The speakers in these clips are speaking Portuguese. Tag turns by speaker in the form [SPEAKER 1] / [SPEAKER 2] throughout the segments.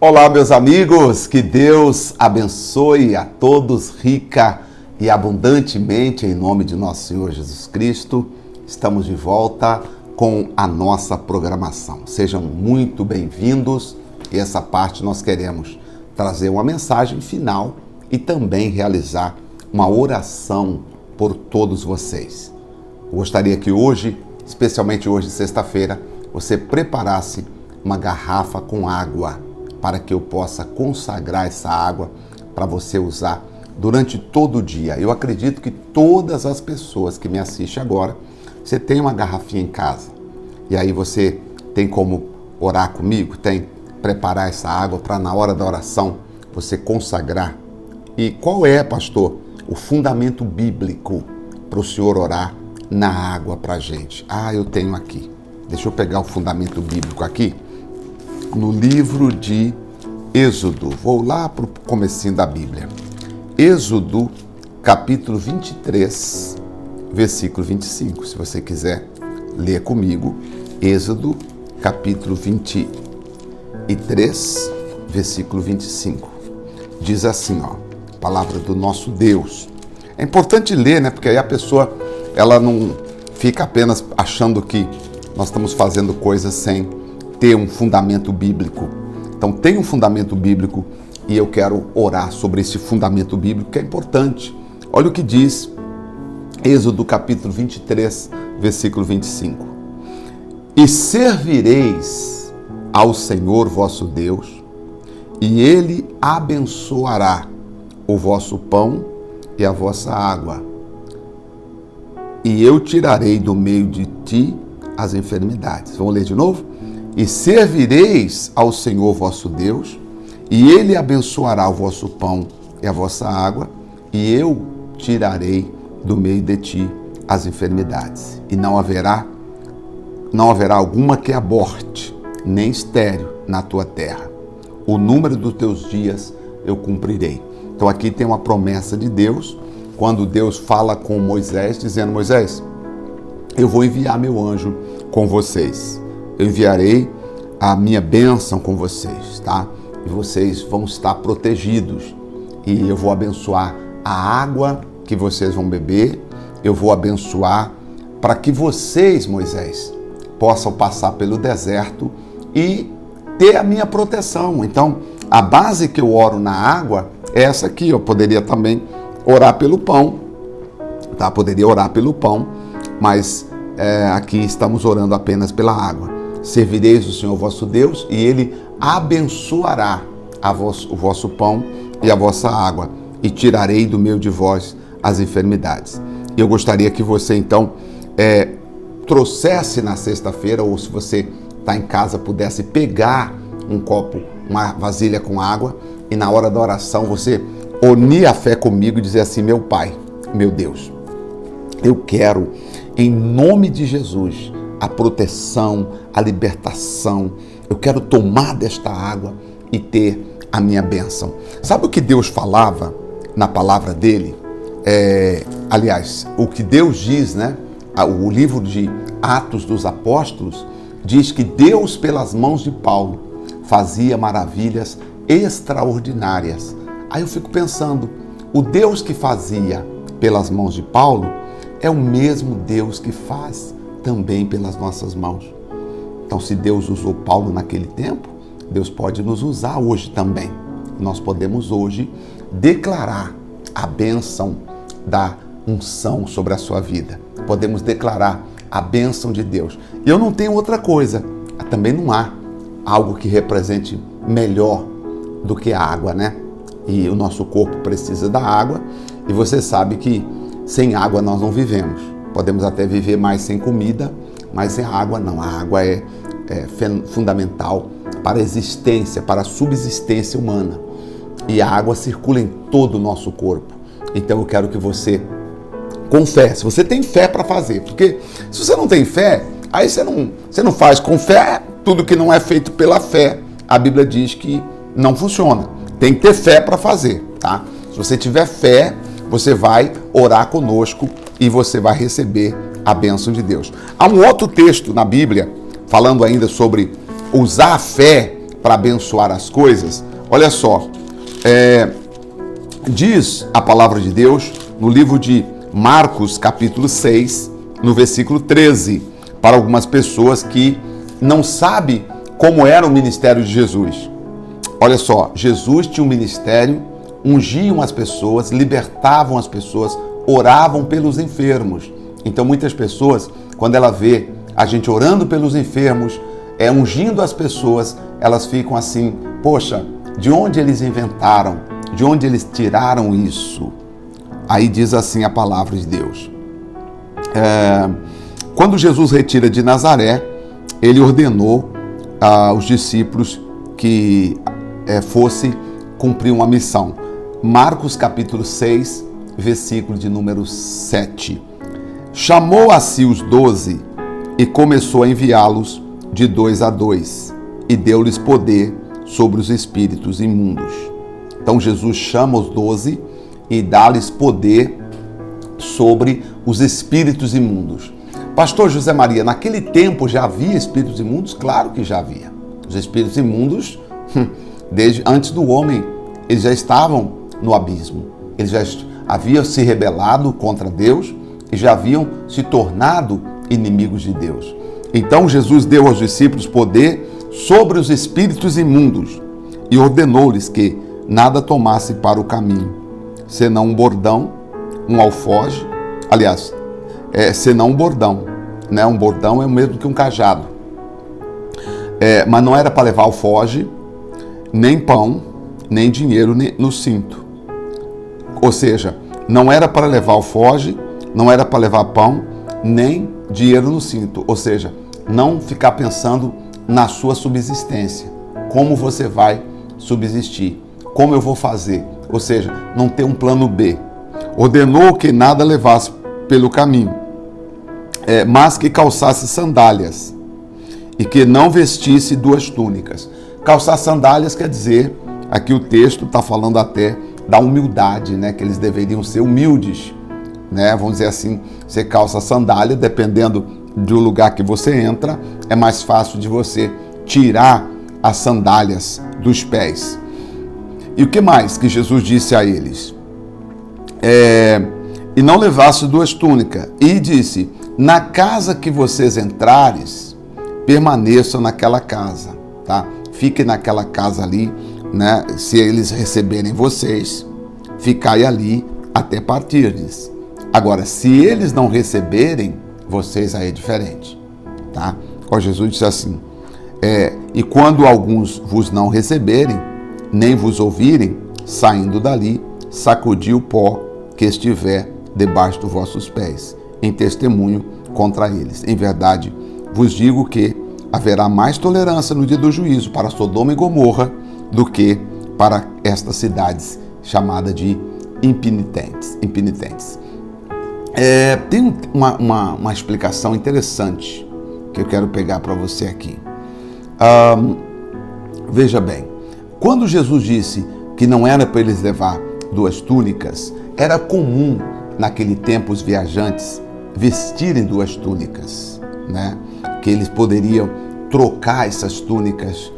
[SPEAKER 1] Olá, meus amigos, que Deus abençoe a todos rica e abundantemente em nome de nosso Senhor Jesus Cristo. Estamos de volta com a nossa programação. Sejam muito bem-vindos e essa parte nós queremos trazer uma mensagem final e também realizar uma oração por todos vocês. Eu gostaria que hoje, especialmente hoje, sexta-feira, você preparasse uma garrafa com água para que eu possa consagrar essa água para você usar durante todo o dia. Eu acredito que todas as pessoas que me assistem agora, você tem uma garrafinha em casa. E aí você tem como orar comigo, tem preparar essa água para na hora da oração você consagrar. E qual é, pastor, o fundamento bíblico para o senhor orar na água para a gente? Eu tenho aqui. Deixa eu pegar o fundamento bíblico aqui. No livro de Êxodo, vou lá para o comecinho da Bíblia. Êxodo, capítulo 23, versículo 25. Se você quiser ler comigo, Êxodo, capítulo 23, versículo 25. Diz assim, palavra do nosso Deus. É importante ler, né? Porque aí a pessoa, ela não fica apenas achando que nós estamos fazendo coisas sem ter um fundamento bíblico. Então tem um fundamento bíblico e eu quero orar sobre esse fundamento bíblico que é importante. Olha o que diz Êxodo capítulo 23, versículo 25. E servireis ao Senhor vosso Deus, e Ele abençoará o vosso pão e a vossa água, e eu tirarei do meio de ti as enfermidades. Vamos ler de novo? E servireis ao Senhor vosso Deus, e Ele abençoará o vosso pão e a vossa água, e eu tirarei do meio de ti as enfermidades. E não haverá alguma que aborte, nem estéril na tua terra. O número dos teus dias eu cumprirei. Então aqui tem uma promessa de Deus, quando Deus fala com Moisés, dizendo: Moisés, eu vou enviar meu anjo com vocês. Eu enviarei a minha bênção com vocês, tá? E vocês vão estar protegidos. E eu vou abençoar a água que vocês vão beber. Eu vou abençoar para que vocês, Moisés, possam passar pelo deserto e ter a minha proteção. Então, a base que eu oro na água é essa aqui. Eu poderia também orar pelo pão, tá? Poderia orar pelo pão, mas aqui estamos orando apenas pela água. Servireis o Senhor vosso Deus, e Ele abençoará o vosso pão e a vossa água, e tirarei do meio de vós as enfermidades. Eu gostaria que você, então, trouxesse na sexta-feira, ou se você está em casa, pudesse pegar um copo, uma vasilha com água, e na hora da oração você unir a fé comigo e dizer assim: meu Pai, meu Deus, eu quero, em nome de Jesus, a proteção, a libertação. Eu quero tomar desta água e ter a minha bênção. Sabe o que Deus falava na palavra dele? Aliás, o que Deus diz, né? O livro de Atos dos Apóstolos diz que Deus, pelas mãos de Paulo, fazia maravilhas extraordinárias. Aí eu fico pensando, o Deus que fazia pelas mãos de Paulo é o mesmo Deus que faz também pelas nossas mãos. Então, se Deus usou Paulo naquele tempo, Deus pode nos usar hoje também. Nós podemos hoje declarar a bênção da unção sobre a sua vida. Podemos declarar a bênção de Deus. E eu não tenho outra coisa. Também não há algo que represente melhor do que a água, né? E o nosso corpo precisa da água. E você sabe que sem água nós não vivemos. Podemos até viver mais sem comida, mas sem água não. A água é fundamental para a existência, para a subsistência humana. E a água circula em todo o nosso corpo. Então eu quero que você, com fé, se você tem fé para fazer, porque se você não tem fé, aí você não faz com fé. Tudo que não é feito pela fé, a Bíblia diz que não funciona. Tem que ter fé para fazer, tá? Se você tiver fé, você vai orar conosco e você vai receber a bênção de Deus. Há um outro texto na Bíblia, falando ainda sobre usar a fé para abençoar as coisas. Olha só, diz a palavra de Deus no livro de Marcos, capítulo 6, no versículo 13, para algumas pessoas que não sabem como era o ministério de Jesus. Olha só, Jesus tinha um ministério, ungiam as pessoas, libertavam as pessoas, oravam pelos enfermos. Então muitas pessoas, quando ela vê a gente orando pelos enfermos, ungindo as pessoas, elas ficam assim, poxa, de onde eles inventaram? De onde eles tiraram isso? Aí diz assim a palavra de Deus. Quando Jesus retira de Nazaré, ele ordenou aos discípulos que fosse cumprir uma missão. Marcos capítulo 6, versículo de número 7. Chamou a si os 12 e começou a enviá-los de 2 a 2 e deu-lhes poder sobre os espíritos imundos. Então Jesus chama os 12 e dá-lhes poder sobre os espíritos imundos. Pastor José Maria, naquele tempo já havia espíritos imundos? Claro que já havia. Os espíritos imundos, desde antes do homem, eles já estavam no abismo. Eles já haviam se rebelado contra Deus e já haviam se tornado inimigos de Deus. Então Jesus deu aos discípulos poder sobre os espíritos imundos e ordenou-lhes que nada tomasse para o caminho, senão um bordão, um alforje, aliás, senão um bordão, né? Um bordão é o mesmo que um cajado. Mas não era para levar alforje, nem pão, nem dinheiro no cinto. Ou seja, não era para levar alforje, não era para levar pão, nem dinheiro no cinto. Ou seja, não ficar pensando na sua subsistência. Como você vai subsistir? Como eu vou fazer? Ou seja, não ter um plano B. Ordenou que nada levasse pelo caminho, mas que calçasse sandálias e que não vestisse 2 túnicas. Calçar sandálias quer dizer, aqui o texto está falando até da humildade, né? Que eles deveriam ser humildes, né? Vamos dizer assim, você calça sandália, dependendo do lugar que você entra, é mais fácil de você tirar as sandálias dos pés. E o que mais que Jesus disse a eles? E não levasse 2 túnicas. E disse, na casa que vocês entrares, permaneçam naquela casa, tá? Fiquem naquela casa ali, né? Se eles receberem vocês, ficai ali até partirdes. Agora, se eles não receberem vocês, aí é diferente, tá? Ó, Jesus disse assim, e quando alguns vos não receberem, nem vos ouvirem, saindo dali, sacudi o pó que estiver debaixo dos vossos pés, em testemunho contra eles. Em verdade, vos digo que haverá mais tolerância no dia do juízo para Sodoma e Gomorra do que para estas cidades chamadas de impenitentes. Tem uma explicação interessante que eu quero pegar para você aqui. Veja bem, quando Jesus disse que não era para eles levar 2 túnicas, era comum naquele tempo os viajantes vestirem 2 túnicas, né? Que eles poderiam trocar essas túnicas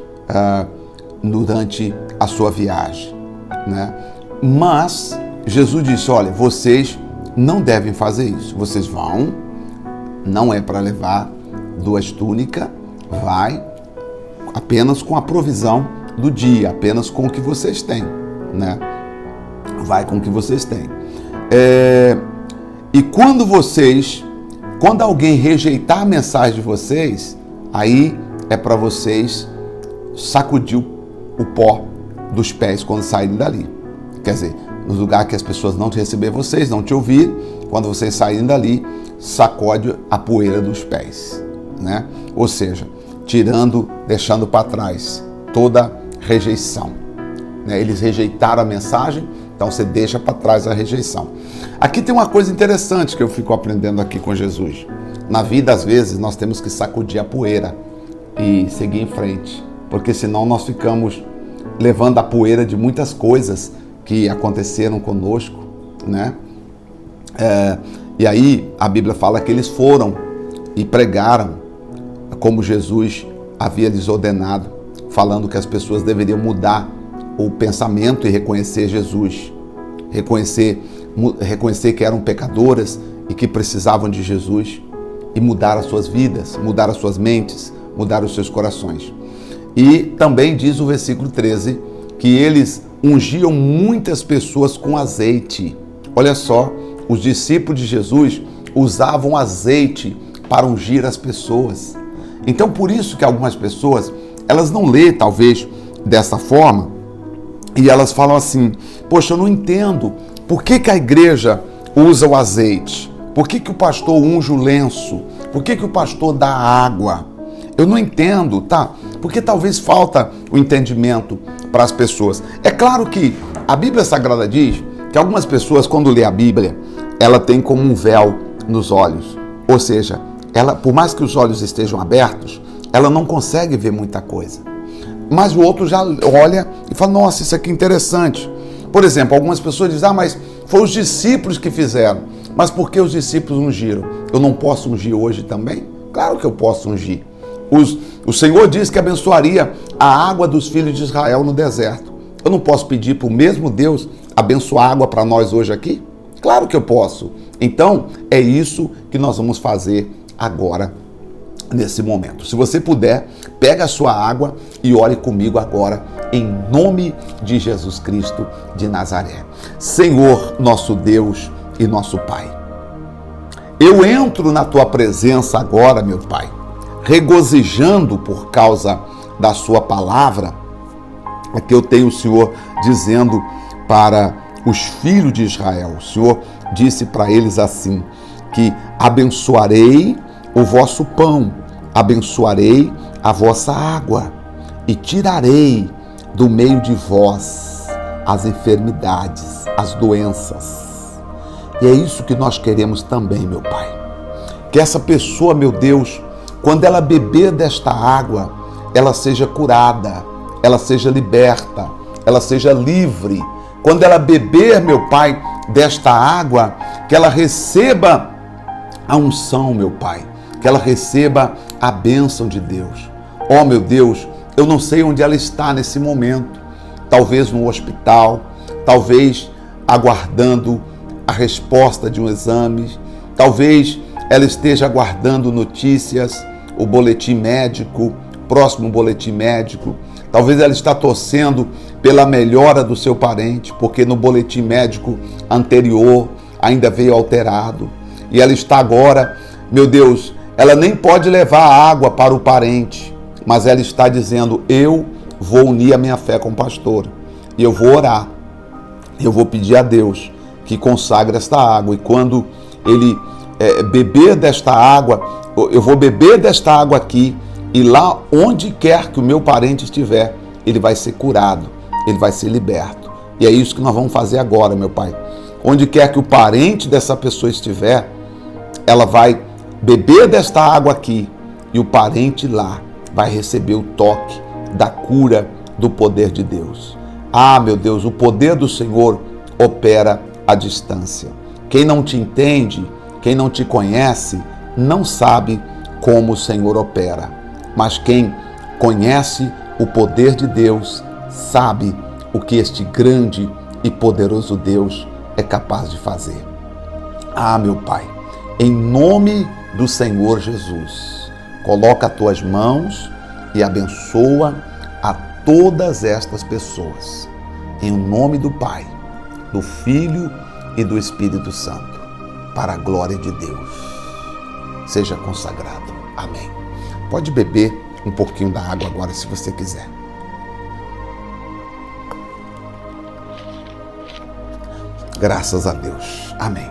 [SPEAKER 1] durante a sua viagem, né? Mas Jesus disse, olha, vocês não devem fazer isso. Vocês vão, não é para levar 2 túnicas, vai apenas com a provisão do dia, apenas com o que vocês têm, né? Vai com o que vocês têm. E quando alguém rejeitar a mensagem de vocês, aí é para vocês sacudir o pó dos pés quando saírem dali. Quer dizer, no lugar que as pessoas não te receber vocês, não te ouvir, quando vocês saírem dali, sacode a poeira dos pés, né? Ou seja, deixando para trás toda rejeição, né? Eles rejeitaram a mensagem, então você deixa para trás a rejeição. Aqui tem uma coisa interessante que eu fico aprendendo aqui com Jesus. Na vida, às vezes, nós temos que sacudir a poeira e seguir em frente, porque senão nós ficamos levando a poeira de muitas coisas que aconteceram conosco, né? E aí a Bíblia fala que eles foram e pregaram como Jesus havia lhes ordenado. falando que as pessoas deveriam mudar o pensamento e reconhecer Jesus, reconhecer que eram pecadoras e que precisavam de Jesus e mudar as suas vidas, mudar as suas mentes, mudar os seus corações. E também diz o versículo 13 que eles ungiam muitas pessoas com azeite. Olha só, os discípulos de Jesus usavam azeite para ungir as pessoas. Então, por isso que algumas pessoas, elas não lêem talvez dessa forma e elas falam assim: poxa, eu não entendo por que a igreja usa o azeite, por que o pastor unge o lenço, por que o pastor dá água. Eu não entendo, tá? Porque talvez falta o entendimento para as pessoas. É claro que a Bíblia Sagrada diz que algumas pessoas, quando lê a Bíblia, ela tem como um véu nos olhos. Ou seja, ela, por mais que os olhos estejam abertos, ela não consegue ver muita coisa. Mas o outro já olha e fala: nossa, isso aqui é interessante. Por exemplo, algumas pessoas dizem: mas foi os discípulos que fizeram. Mas por que os discípulos ungiram? Eu não posso ungir hoje também? Claro que eu posso ungir. O Senhor disse que abençoaria a água dos filhos de Israel no deserto. Eu não posso pedir para o mesmo Deus abençoar a água para nós hoje aqui? Claro que eu posso. Então, é isso que nós vamos fazer agora, nesse momento. Se você puder, pega a sua água e ore comigo agora, em nome de Jesus Cristo de Nazaré. Senhor, nosso Deus e nosso Pai, eu entro na Tua presença agora, meu Pai, regozijando por causa da Sua palavra. Aqui eu tenho o Senhor dizendo para os filhos de Israel, o Senhor disse para eles assim, que abençoarei o vosso pão, abençoarei a vossa água e tirarei do meio de vós as enfermidades, as doenças. E é isso que nós queremos também, meu Pai. Que essa pessoa, meu Deus, quando ela beber desta água, ela seja curada, ela seja liberta, ela seja livre. Quando ela beber, meu Pai, desta água, que ela receba a unção, meu Pai, que ela receba a bênção de Deus. Oh, meu Deus, eu não sei onde ela está nesse momento, talvez no hospital, talvez aguardando a resposta de um exame, talvez ela esteja aguardando notícias, o boletim médico, próximo boletim médico, talvez ela está torcendo pela melhora do seu parente, porque no boletim médico anterior ainda veio alterado, e ela está agora, meu Deus, ela nem pode levar água para o parente, mas ela está dizendo: eu vou unir a minha fé com o pastor, e eu vou orar, eu vou pedir a Deus que consagre esta água, e quando ele beber desta água, eu vou beber desta água aqui, e lá onde quer que o meu parente estiver, ele vai ser curado, ele vai ser liberto. E é isso que nós vamos fazer agora, meu Pai. Onde quer que o parente dessa pessoa estiver, ela vai beber desta água aqui, e o parente lá vai receber o toque da cura do poder de Deus. Ah, meu Deus, o poder do Senhor opera à distância. Quem não te entende, quem não te conhece, não sabe como o Senhor opera. Mas quem conhece o poder de Deus, sabe o que este grande e poderoso Deus é capaz de fazer. Ah, meu Pai, em nome do Senhor Jesus, coloca as tuas mãos e abençoa a todas estas pessoas. Em nome do Pai, do Filho e do Espírito Santo, para a glória de Deus. Seja consagrado. Amém. Pode beber um pouquinho da água agora, se você quiser. Graças a Deus. Amém.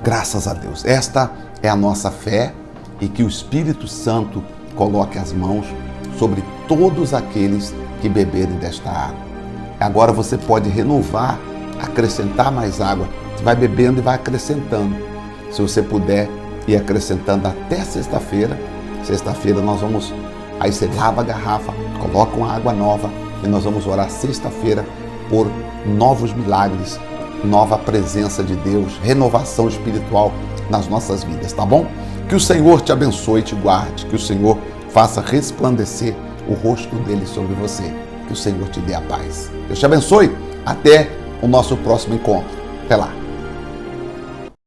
[SPEAKER 1] Graças a Deus. Esta é a nossa fé, e que o Espírito Santo coloque as mãos sobre todos aqueles que beberem desta água. Agora você pode renovar, acrescentar mais água. Você vai bebendo e vai acrescentando. Se você puder ir acrescentando até sexta-feira. Sexta-feira nós vamos, aí você lava a garrafa, coloca uma água nova e nós vamos orar sexta-feira por novos milagres, nova presença de Deus, renovação espiritual nas nossas vidas, tá bom? Que o Senhor te abençoe e te guarde, que o Senhor faça resplandecer o rosto dele sobre você. Que o Senhor te dê a paz. Deus te abençoe. Até o nosso próximo encontro. Até lá.